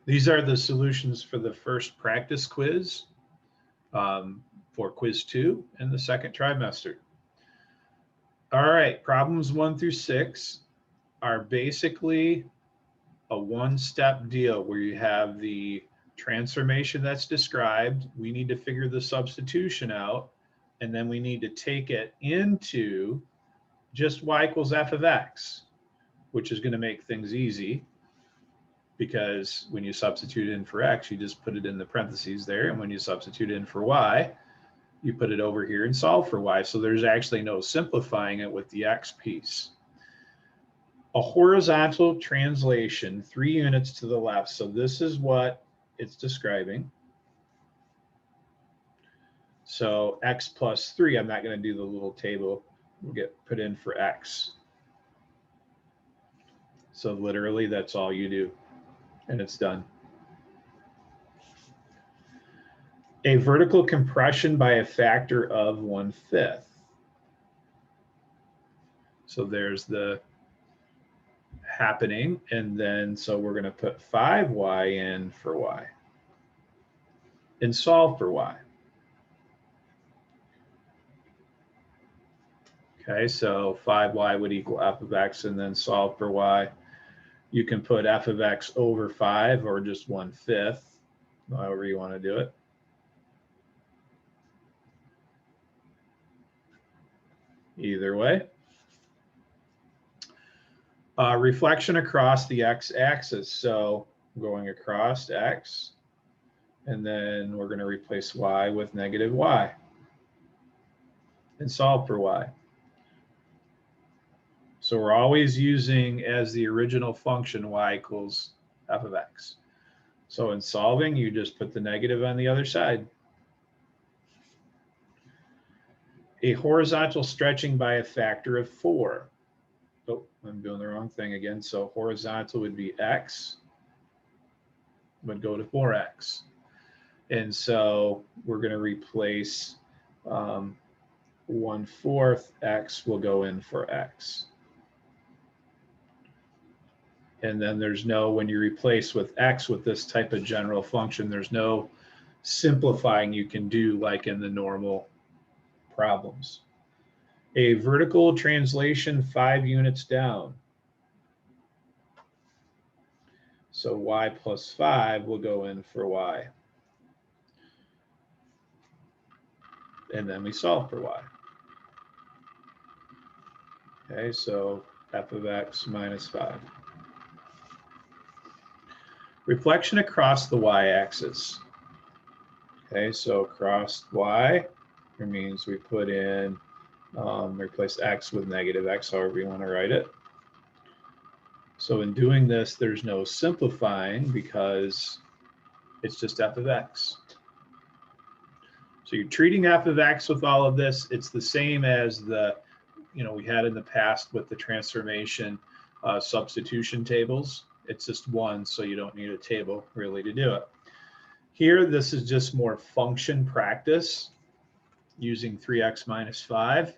These are the solutions for the first practice quiz for quiz 2 in the second trimester. All right, problems 1 through 6 are basically a one-step deal where you have the transformation that's described. We need to figure the substitution out, and then we need to take it into just y equals f of x, which is going to make things easy because when you substitute in for x, you just put it in the parentheses there, and when you substitute in for y, you put it over here and solve for y. So there's actually no simplifying it with the x piece. A horizontal translation, 3 units to the left. So this is what it's describing. So x plus 3, I'm not going to do the little table. We'll get put in for x. So literally, that's all you do, and it's done. A vertical compression by a factor of 1/5. So there's the happening, and then so we're going to put 5y in for y and solve for y. Okay, so 5y would equal f of x, and then solve for y. You can put f of x over 5 or just 1/5, however you want to do it. Either way. Reflection across the x-axis. So going across x, and then we're going to replace y with negative y and solve for y. So we're always using as the original function y equals f of x. So in solving, you just put the negative on the other side. A horizontal stretching by a factor of 4. Oh, I'm doing the wrong thing again. So horizontal would be x, would go to 4x. And so we're going to replace 1/4 x will go in for x. And then there's no, when you replace with x with this type of general function, there's no simplifying you can do like in the normal problems. A vertical translation 5 units down. So y plus 5 will go in for y. And then we solve for y. Okay, so f of x minus 5. Reflection across the y-axis. Okay, so across y, it means we put in, replace x with negative x, however you want to write it. So in doing this, there's no simplifying because it's just f of x. So you're treating f of x with all of this. It's the same as the, we had in the past with the transformation substitution tables. It's just one, so you don't need a table really to do it. Here, this is just more function practice using 3x minus 5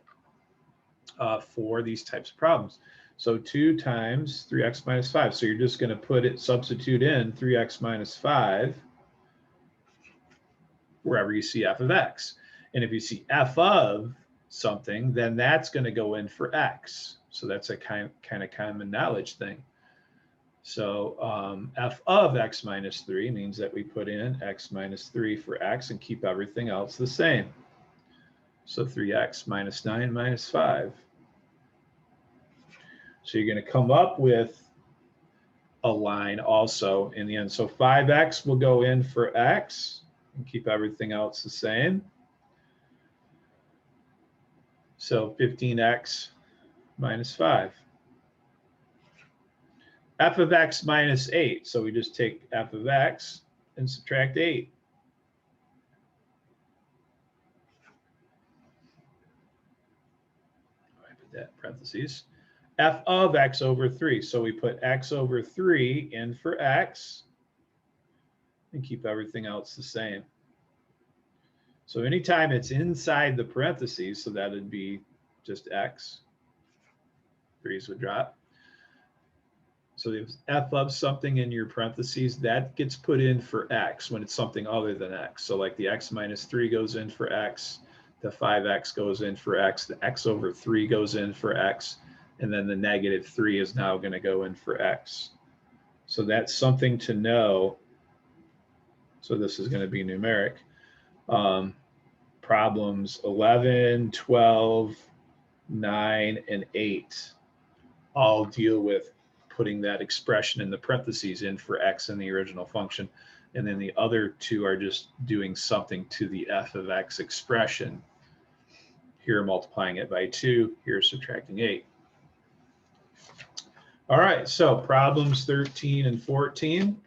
for these types of problems. So 2 times 3x minus 5. So you're just going to put it, substitute in 3x minus 5 wherever you see f of x. And if you see f of something, then that's going to go in for x. So that's a kind of common knowledge thing. So f of x minus 3 means that we put in x minus 3 for x and keep everything else the same. So 3x minus 9 minus 5. So you're going to come up with a line also in the end. So 5x will go in for x and keep everything else the same. So 15x minus 5. F of x minus 8. So we just take f of x and subtract 8. I put that in parentheses. F of x over 3. So we put x over 3 in for x and keep everything else the same. So anytime it's inside the parentheses, so that would be just x, 3's would drop. So if f of something in your parentheses, that gets put in for x when it's something other than x. So like the x minus 3 goes in for x, the 5x goes in for x, the x over 3 goes in for x, and then the negative 3 is now going to go in for x. So that's something to know. So this is going to be numeric. Problems 11, 12, 9, and 8 all deal with putting that expression in the parentheses in for x in the original function. And then the other two are just doing something to the f of x expression. Here multiplying it by 2, here subtracting 8. All right, so problems 13 and 14.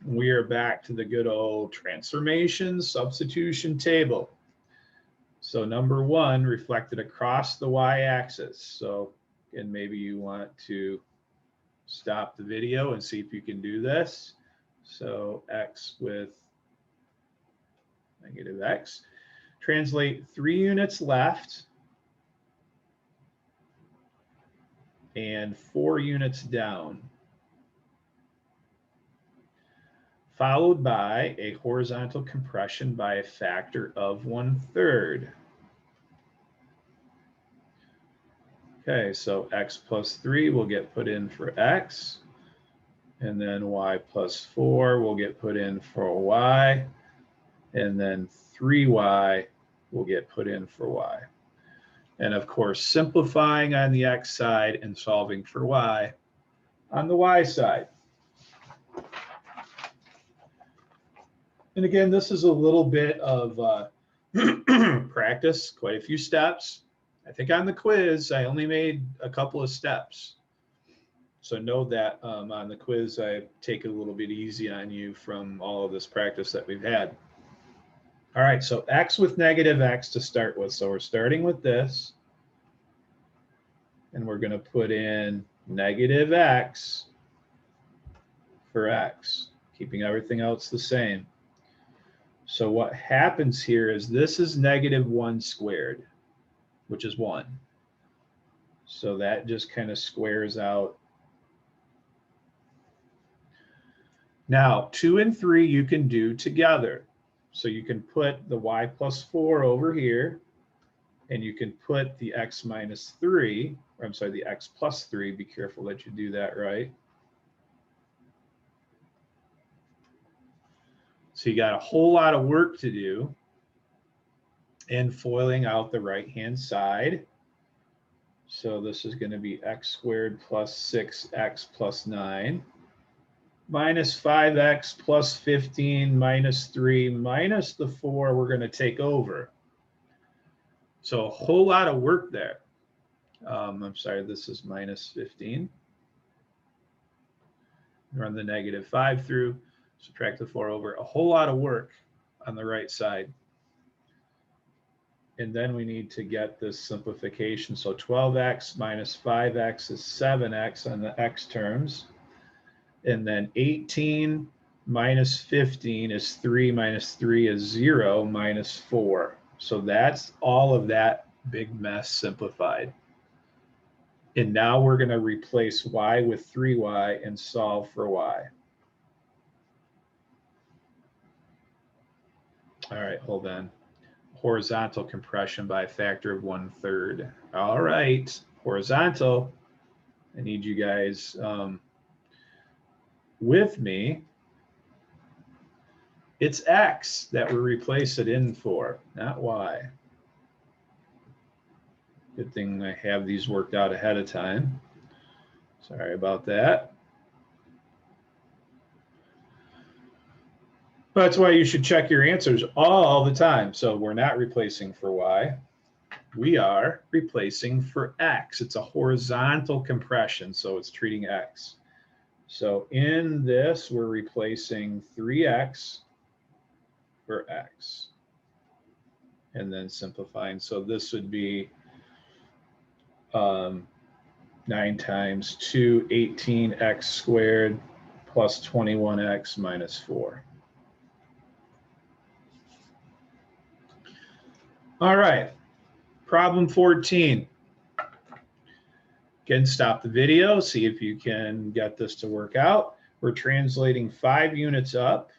We are back to the good old transformation substitution table. So number 1, reflected across the y-axis. So again, maybe you want to stop the video and see if you can do this. So x with negative x. Translate 3 units left and 4 units down, followed by a horizontal compression by a factor of 1/3. Okay, so x plus 3 will get put in for x, and then y plus 4 will get put in for y, and then 3y will get put in for y. And of course, simplifying on the x side and solving for y on the y side. And again, this is a little bit of practice, quite a few steps. I think on the quiz, I only made a couple of steps. So know that on the quiz, I take it a little bit easy on you from all of this practice that we've had. All right, so x with negative x to start with. So we're starting with this. And we're going to put in negative x for x, keeping everything else the same. So what happens here is this is negative 1 squared, which is 1. So that just kind of squares out. Now, 2 and 3 you can do together. So you can put the y plus 4 over here, and you can put the x minus 3, or I'm sorry, the x plus 3. Be careful that you do that right. So you got a whole lot of work to do in foiling out the right-hand side. So this is going to be x squared plus 6x plus 9 minus 5x plus 15 minus 3 minus the 4 we're going to take over. So a whole lot of work there. I'm sorry, this is minus 15. Run the negative 5 through, subtract the 4 over. A whole lot of work on the right side. And then we need to get this simplification. So 12x minus 5x is 7x on the x terms. And then 18 minus 15 is 3 minus 3 is 0 minus 4. So that's all of that big mess simplified. And now we're going to replace y with 3y and solve for y. All right, hold on. Horizontal compression by a factor of 1/3. All right, horizontal. I need you guys with me. It's x that we replace it in for, not y. Good thing I have these worked out ahead of time. Sorry about that. That's why you should check your answers all the time. So we're not replacing for y. We are replacing for x. It's a horizontal compression, so it's treating x. So in this, we're replacing 3x for x. And then simplifying. So this would be 9 times 2, 18x squared plus 21x minus 4. All right, problem 14. Again, stop the video, see if you can get this to work out. We're translating 5 units up.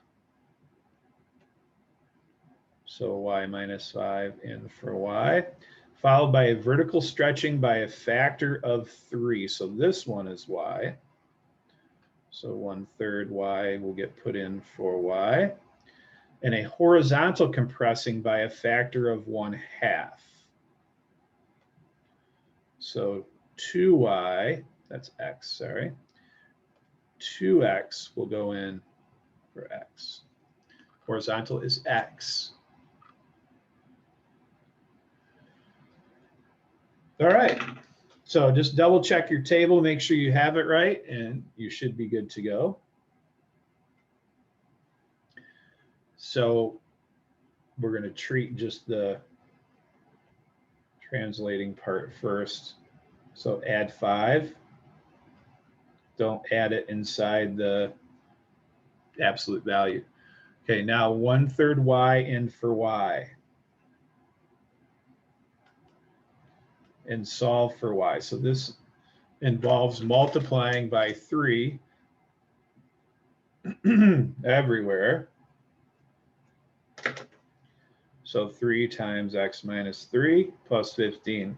So y minus 5 in for y, followed by a vertical stretching by a factor of 3. So this one is y. So 1/3 y will get put in for y. And a horizontal compressing by a factor of 1/2. So 2y, that's x, sorry. 2x will go in for x. Horizontal is x. All right, so just double check your table, make sure you have it right, and you should be good to go. So we're going to treat just the translating part first. So add 5. Don't add it inside the absolute value. Okay, now 1/3 y in for y. And solve for y. So this involves multiplying by 3 everywhere. So 3 times x minus 3 plus 15.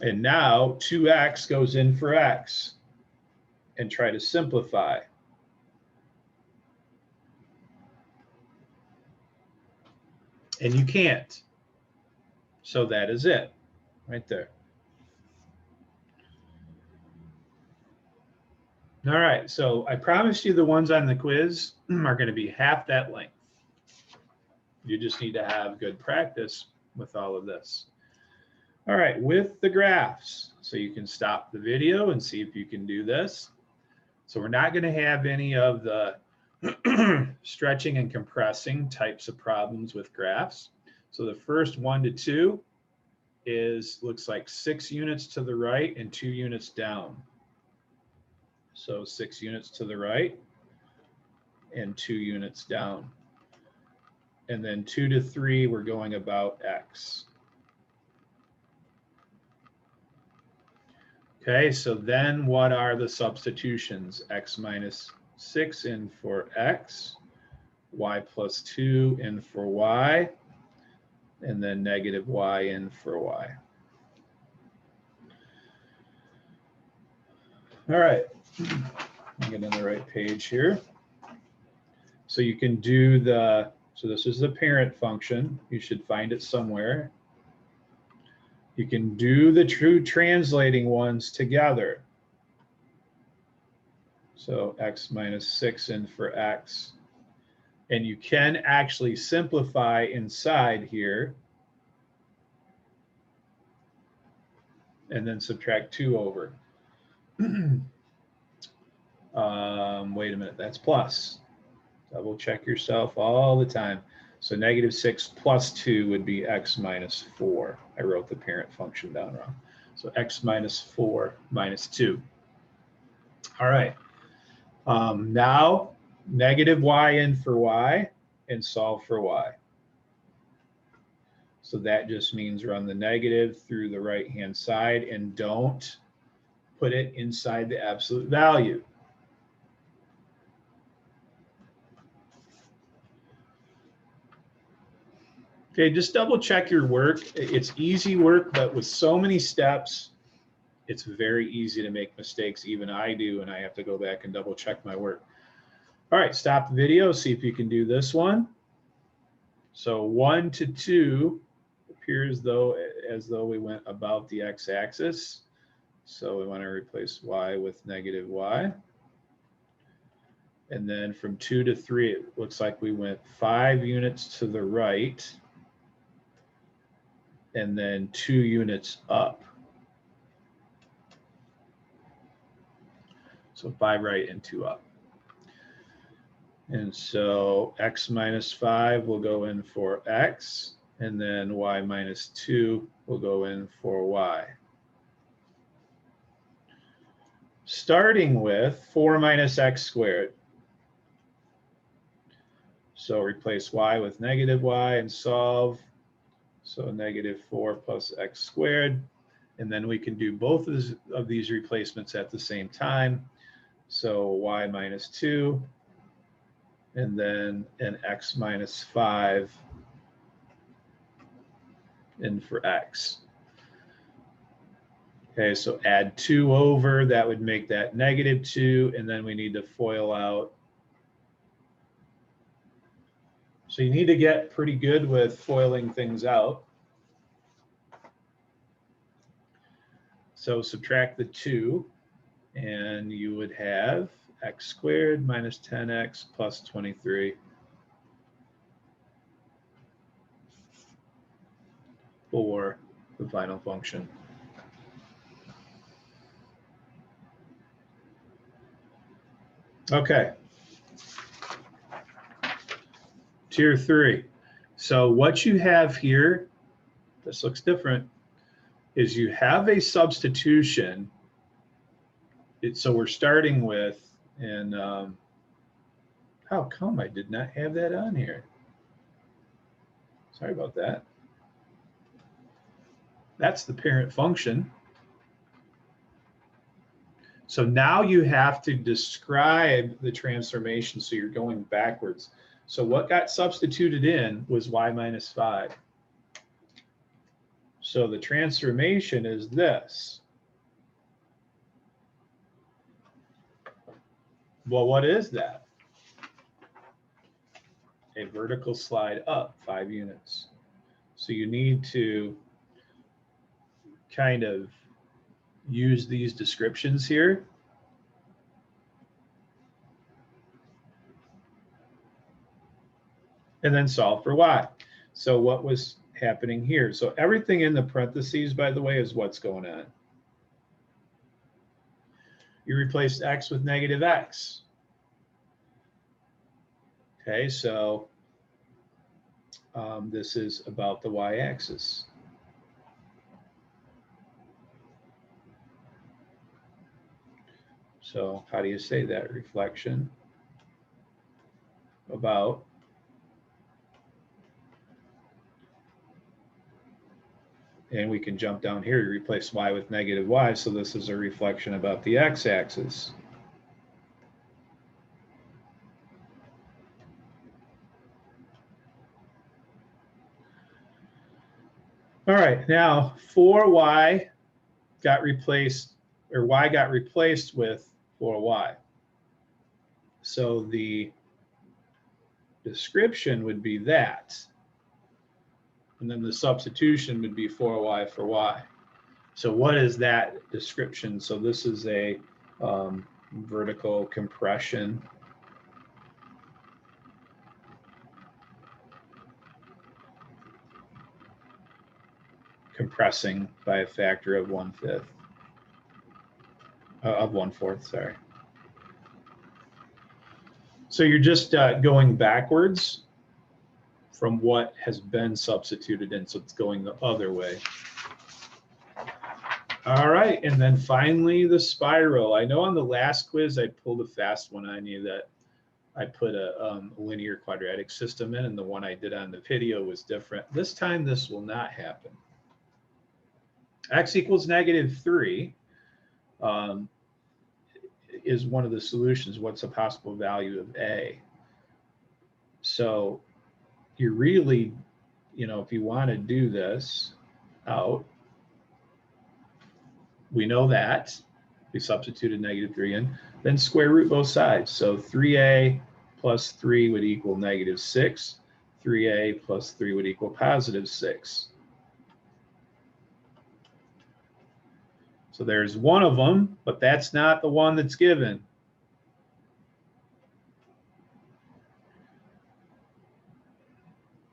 And now 2x goes in for x. And try to simplify. And you can't. So that is it, right there. All right, so I promised you the ones on the quiz are going to be half that length. You just need to have good practice with all of this. All right, with the graphs. So you can stop the video and see if you can do this. So we're not going to have any of the stretching and compressing types of problems with graphs. So the first 1 to 2 looks like 6 units to the right and 2 units down. So 6 units to the right and 2 units down. And then 2 to 3, we're going about x. Okay, so then what are the substitutions? X minus 6 in for x, y plus 2 in for y, and then negative y in for y. All right, I'll get on the right page here. So you can do so this is the parent function. You should find it somewhere. You can do the true translating ones together. So x minus 6 in for x. And you can actually simplify inside here. And then subtract 2 over. Wait a minute, that's plus. Double check yourself all the time. So negative 6 plus 2 would be x minus 4. I wrote the parent function down wrong. So x minus 4 minus 2. All right. Now, negative y in for y and solve for y. So that just means run the negative through the right-hand side and don't put it inside the absolute value. Okay, just double check your work. It's easy work, but with so many steps, it's very easy to make mistakes. Even I do, and I have to go back and double check my work. All right, stop the video, see if you can do this one. So 1 to 2 appears as though we went about the x-axis. So we want to replace y with negative y. And then from 2 to 3, it looks like we went 5 units to the right. And then 2 units up. So 5 right and 2 up. And so x minus 5 will go in for x, and then y minus 2 will go in for y. Starting with 4 minus x squared. So replace y with negative y and solve. So negative 4 plus x squared. And then we can do both of these replacements at the same time. So y minus 2, and then an x minus 5 in for x. Okay, so add 2 over, that would make that negative 2, and then we need to FOIL out. So you need to get pretty good with FOILing things out. So subtract the 2, and you would have x squared minus 10x plus 23 for the final function. Okay. Tier 3. So what you have here, this looks different, is you have a substitution. So we're starting with, and how come I did not have that on here? Sorry about that. That's the parent function. So now you have to describe the transformation, so you're going backwards. So what got substituted in was y minus 5. So the transformation is this. Well, what is that? A vertical slide up 5 units. So you need to kind of use these descriptions here. And then solve for y. So what was happening here? So everything in the parentheses, by the way, is what's going on. You replaced x with negative x. Okay, so this is about the y-axis. So how do you say that? Reflection about and we can jump down here to replace y with negative y. So this is a reflection about the x-axis. All right, now 4y got replaced, or y got replaced with 4y. So the description would be that. And then the substitution would be 4y for y. So what is that description? So this is a vertical compression. Compressing by a factor of 1/4, sorry. So you're just going backwards from what has been substituted in, so it's going the other way. All right, and then finally the spiral. I know on the last quiz I pulled a fast one on you that I put a linear quadratic system in, and the one I did on the video was different. This time this will not happen. X equals -3 is one of the solutions. What's a possible value of A? So you really, if you want to do this out, we know that. We substituted -3 in, then square root both sides. So 3a plus 3 would equal -6. 3a plus 3 would equal +6. So there's one of them, but that's not the one that's given.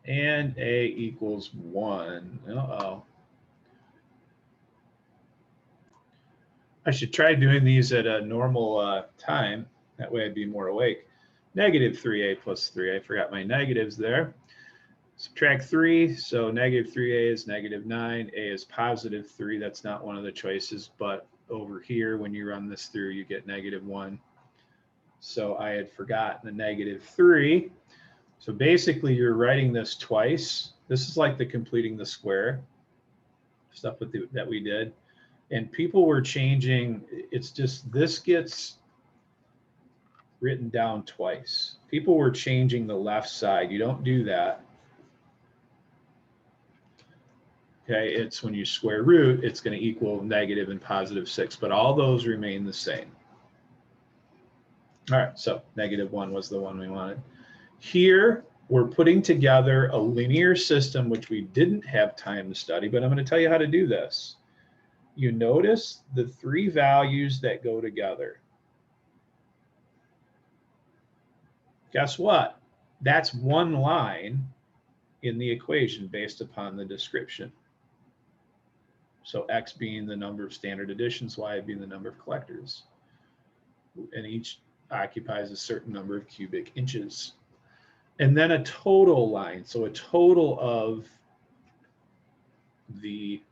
And a equals 1. Uh-oh. I should try doing these at a normal time. That way I'd be more awake. -3a plus 3. I forgot my negatives there. Subtract 3, so -3a is -9, a is +3. That's not one of the choices, but over here, when you run this through, you get -1. So I had forgotten the -3. So basically you're writing this twice. This is like the completing the square stuff with that we did. And people were changing, it's just, this gets written down twice. People were changing the left side. You don't do that. Okay, it's when you square root, it's going to equal negative and positive 6, but all those remain the same. All right, so -1 was the one we wanted. Here, we're putting together a linear system, which we didn't have time to study, but I'm going to tell you how to do this. You notice the 3 values that go together. Guess what? That's one line in the equation based upon the description. So X being the number of standard additions, Y being the number of collectors. And each occupies a certain number of cubic inches. And then a total line, so a total of the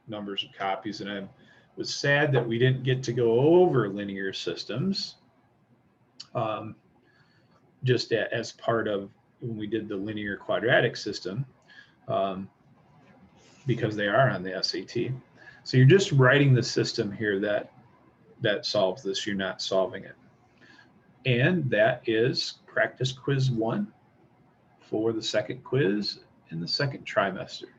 numbers of copies. And I was sad that we didn't get to go over linear systems just as part of when we did the linear quadratic system, because they are on the SAT. So you're just writing the system here that solves this. You're not solving it. And that is practice quiz 1 for the second quiz in the second trimester.